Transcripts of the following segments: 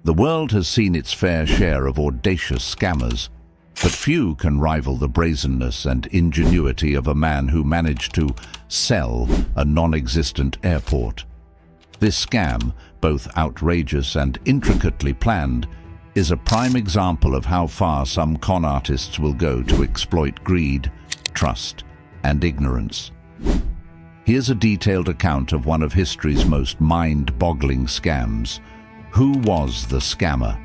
The world has seen its fair share of audacious scammers, but few can rival the brazenness and ingenuity of a man who managed to sell a non-existent airport. This scam, both outrageous and intricately planned, is a prime example of how far some con artists will go to exploit greed, trust, and ignorance. Here's a detailed account of one of history's most mind-boggling scams. Who was the scammer?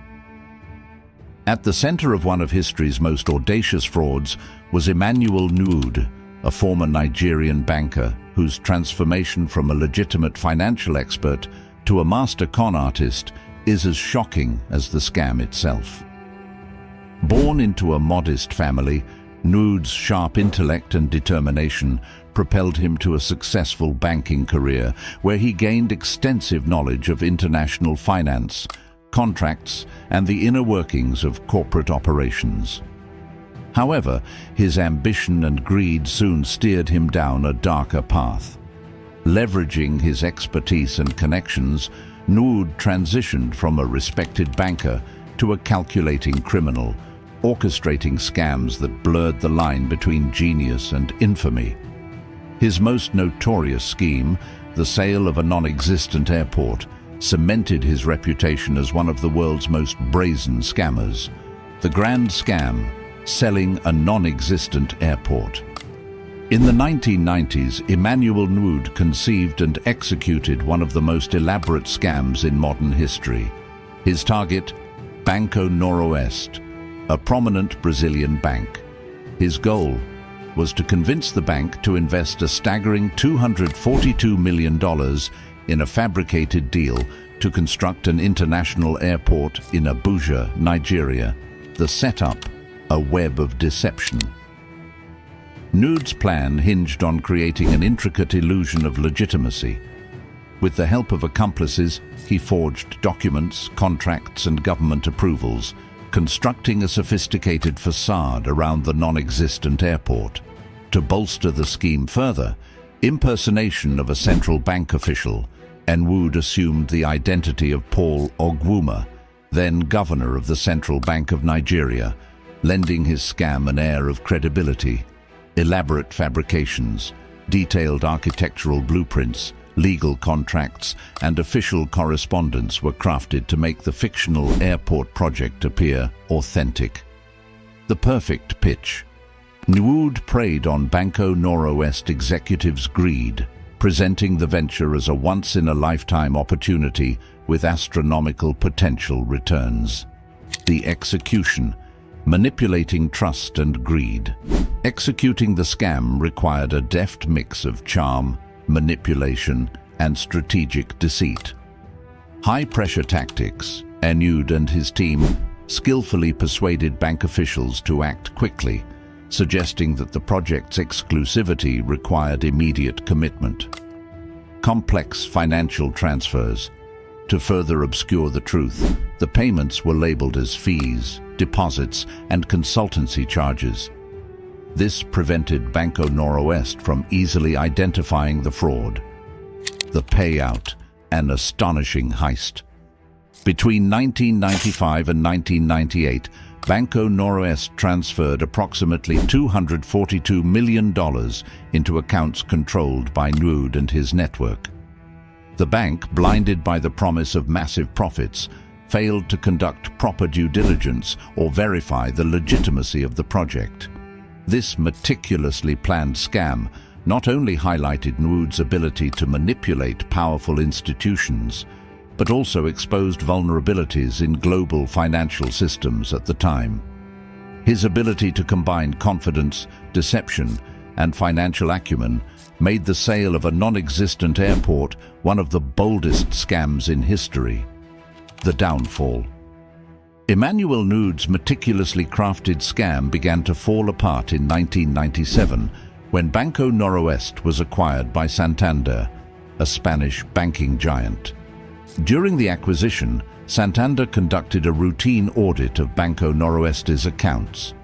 At the center of one of history's most audacious frauds was Emmanuel Nwood, a former Nigerian banker whose transformation from a legitimate financial expert to a master con artist is as shocking as the scam itself. Born into a modest family, Nwood's sharp intellect and determination propelled him to a successful banking career where he gained extensive knowledge of international finance, contracts, and the inner workings of corporate operations. However, his ambition and greed soon steered him down a darker path. Leveraging his expertise and connections, Nwood transitioned from a respected banker to a calculating criminal, orchestrating scams that blurred the line between genius and infamy. His most notorious scheme, the sale of a non-existent airport, cemented his reputation as one of the world's most brazen scammers. The grand scam, selling a non-existent airport. In the 1990s, Emmanuel Nwood conceived and executed one of the most elaborate scams in modern history. His target, Banco Noroeste, a prominent Brazilian bank. His goal was to convince the bank to invest a staggering $242 million in a fabricated deal to construct an international airport in Abuja, Nigeria. The setup, a web of deception. Nwood's plan hinged on creating an intricate illusion of legitimacy. With the help of accomplices, he forged documents, contracts, and government approvals, constructing a sophisticated facade around the non-existent airport. To bolster the scheme further, impersonation of a central bank official, Nwood assumed the identity of Paul Ogwuma, then governor of the Central Bank of Nigeria, lending his scam an air of credibility. Elaborate fabrications, detailed architectural blueprints, legal contracts, and official correspondence were crafted to make the fictional airport project appear authentic. The perfect pitch. Nwood preyed on Banco Noroeste executives' greed, presenting the venture as a once-in-a-lifetime opportunity with astronomical potential returns. The execution, manipulating trust and greed. Executing the scam required a deft mix of charm, manipulation, and strategic deceit. High-pressure tactics. Nwood and his team skillfully persuaded bank officials to act quickly, suggesting that the project's exclusivity required immediate commitment. Complex financial transfers. To further obscure the truth, the payments were labeled as fees, deposits, and consultancy charges. This prevented Banco Noroeste from easily identifying the fraud. The payout, an astonishing heist. Between 1995 and 1998, Banco Noroeste transferred approximately $242 million into accounts controlled by Nwood and his network. The bank, blinded by the promise of massive profits, failed to conduct proper due diligence or verify the legitimacy of the project. This meticulously planned scam not only highlighted Nwood's ability to manipulate powerful institutions, but also exposed vulnerabilities in global financial systems at the time. His ability to combine confidence, deception, and financial acumen made the sale of a non-existent airport one of the boldest scams in history. The downfall. Emmanuel Nwood's meticulously crafted scam began to fall apart in 1997 when Banco Noroeste was acquired by Santander, a Spanish banking giant. During the acquisition, Santander conducted a routine audit of Banco Noroeste's accounts.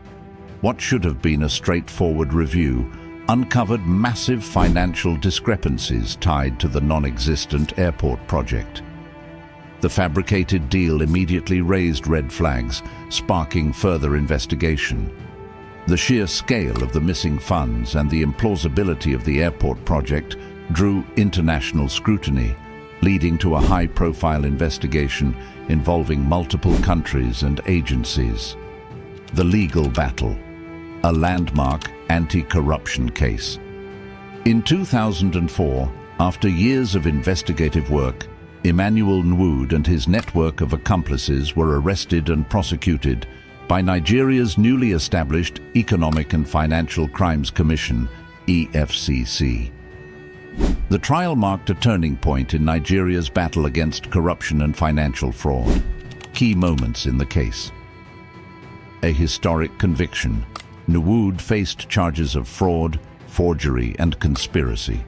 What should have been a straightforward review uncovered massive financial discrepancies tied to the non-existent airport project. The fabricated deal immediately raised red flags, sparking further investigation. The sheer scale of the missing funds and the implausibility of the airport project drew international scrutiny, leading to a high-profile investigation involving multiple countries and agencies. The legal battle, a landmark anti-corruption case. In 2004, after years of investigative work, Emmanuel Nwood and his network of accomplices were arrested and prosecuted by Nigeria's newly established Economic and Financial Crimes Commission, EFCC. The trial marked a turning point in Nigeria's battle against corruption and financial fraud. Key moments in the case. A historic conviction. Nwood faced charges of fraud, forgery, and conspiracy.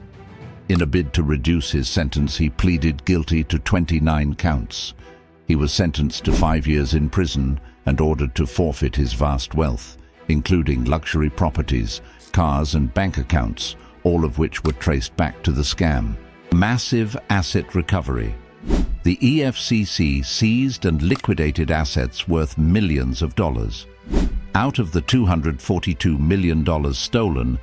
In a bid to reduce his sentence, he pleaded guilty to 29 counts. He was sentenced to 5 years in prison and ordered to forfeit his vast wealth, including luxury properties, cars, and bank accounts, all of which were traced back to the scam. Massive asset recovery. The EFCC seized and liquidated assets worth millions of dollars. Out of the $242 million stolen,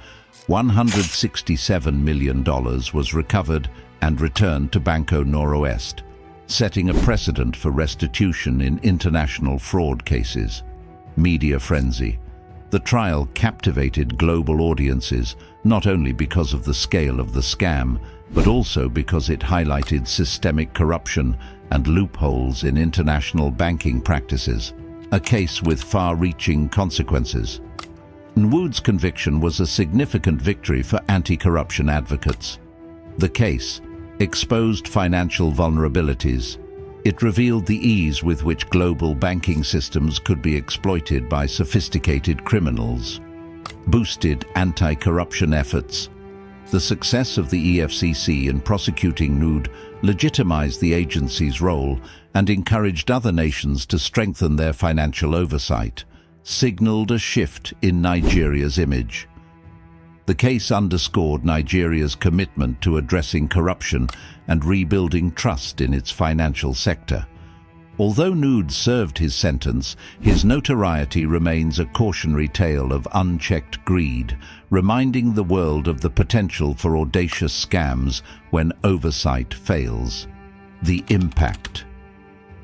$167 million was recovered and returned to Banco Noroeste, setting a precedent for restitution in international fraud cases. Media frenzy. The trial captivated global audiences, not only because of the scale of the scam, but also because it highlighted systemic corruption and loopholes in international banking practices. A case with far-reaching consequences. Nwood's conviction was a significant victory for anti-corruption advocates. The case exposed financial vulnerabilities. It revealed the ease with which global banking systems could be exploited by sophisticated criminals. Boosted anti-corruption efforts. The success of the EFCC in prosecuting Nwood legitimized the agency's role and encouraged other nations to strengthen their financial oversight, signaled a shift in Nigeria's image. The case underscored Nigeria's commitment to addressing corruption and rebuilding trust in its financial sector. Although Nwood served his sentence, his notoriety remains a cautionary tale of unchecked greed, reminding the world of the potential for audacious scams when oversight fails. The impact.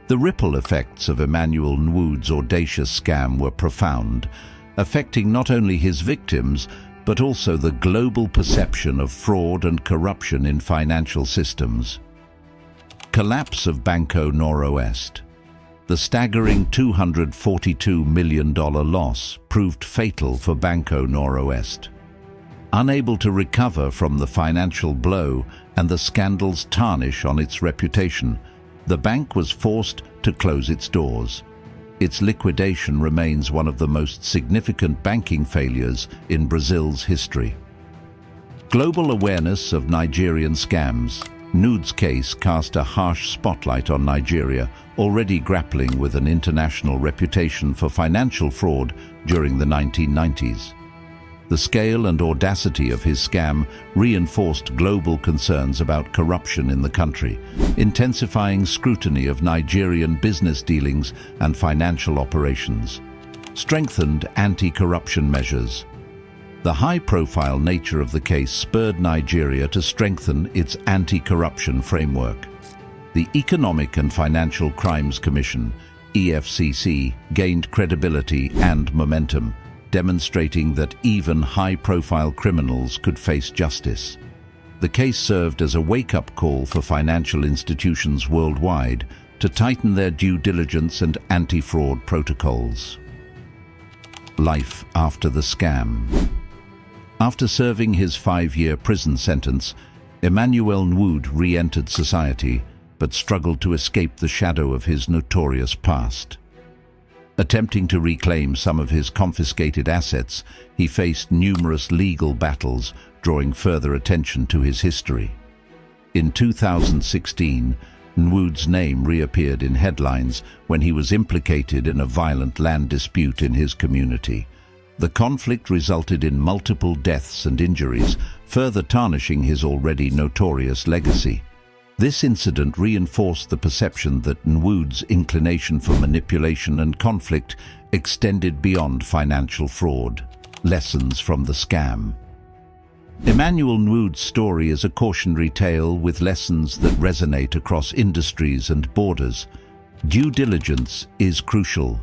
The ripple effects of Emmanuel Nwood's audacious scam were profound, affecting not only his victims, but also the global perception of fraud and corruption in financial systems. Collapse of Banco Noroeste. The staggering $242 million loss proved fatal for Banco Noroeste. Unable to recover from the financial blow and the scandal's tarnish on its reputation, the bank was forced to close its doors. Its liquidation remains one of the most significant banking failures in Brazil's history. Global awareness of Nigerian scams. Nwood's case cast a harsh spotlight on Nigeria, already grappling with an international reputation for financial fraud during the 1990s. The scale and audacity of his scam reinforced global concerns about corruption in the country, intensifying scrutiny of Nigerian business dealings and financial operations. Strengthened anti-corruption measures. The high-profile nature of the case spurred Nigeria to strengthen its anti-corruption framework. The Economic and Financial Crimes Commission, EFCC, gained credibility and momentum, demonstrating that even high-profile criminals could face justice. The case served as a wake-up call for financial institutions worldwide to tighten their due diligence and anti-fraud protocols. Life after the scam. After serving his 5-year prison sentence, Emmanuel Nwood re-entered society, but struggled to escape the shadow of his notorious past. Attempting to reclaim some of his confiscated assets, he faced numerous legal battles, drawing further attention to his history. In 2016, Nwood's name reappeared in headlines when he was implicated in a violent land dispute in his community. The conflict resulted in multiple deaths and injuries, further tarnishing his already notorious legacy. This incident reinforced the perception that Nwood's inclination for manipulation and conflict extended beyond financial fraud. Lessons from the scam. Emmanuel Nwood's story is a cautionary tale with lessons that resonate across industries and borders. Due diligence is crucial.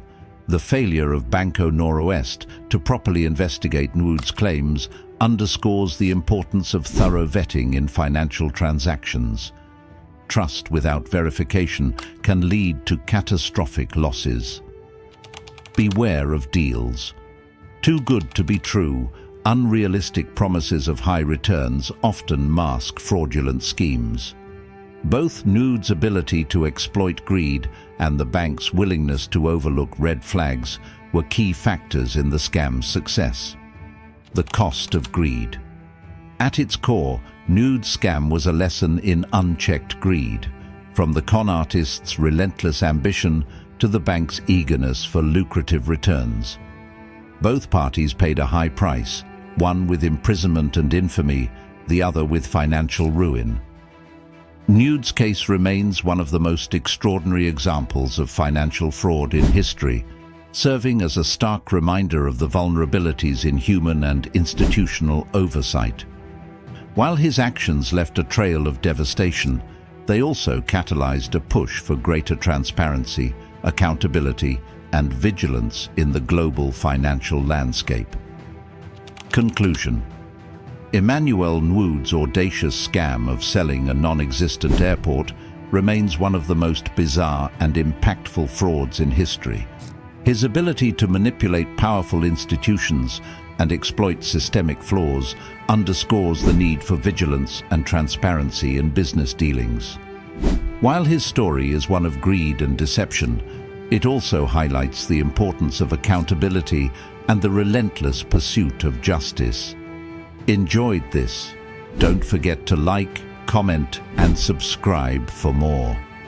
The failure of Banco Noroeste to properly investigate Nwood's claims underscores the importance of thorough vetting in financial transactions. Trust without verification can lead to catastrophic losses. Beware of deals. Too good to be true, unrealistic promises of high returns often mask fraudulent schemes. Both Nwood's ability to exploit greed and the bank's willingness to overlook red flags were key factors in the scam's success. The cost of greed. At its core, Nwood's scam was a lesson in unchecked greed, from the con artist's relentless ambition to the bank's eagerness for lucrative returns. Both parties paid a high price, one with imprisonment and infamy, the other with financial ruin. Nwood's case remains one of the most extraordinary examples of financial fraud in history, serving as a stark reminder of the vulnerabilities in human and institutional oversight. While his actions left a trail of devastation, they also catalyzed a push for greater transparency, accountability, and vigilance in the global financial landscape. Conclusion. Emmanuel Nwood's audacious scam of selling a non-existent airport remains one of the most bizarre and impactful frauds in history. His ability to manipulate powerful institutions and exploit systemic flaws underscores the need for vigilance and transparency in business dealings. While his story is one of greed and deception, it also highlights the importance of accountability and the relentless pursuit of justice. Enjoyed this? Don't forget to like, comment, and subscribe for more.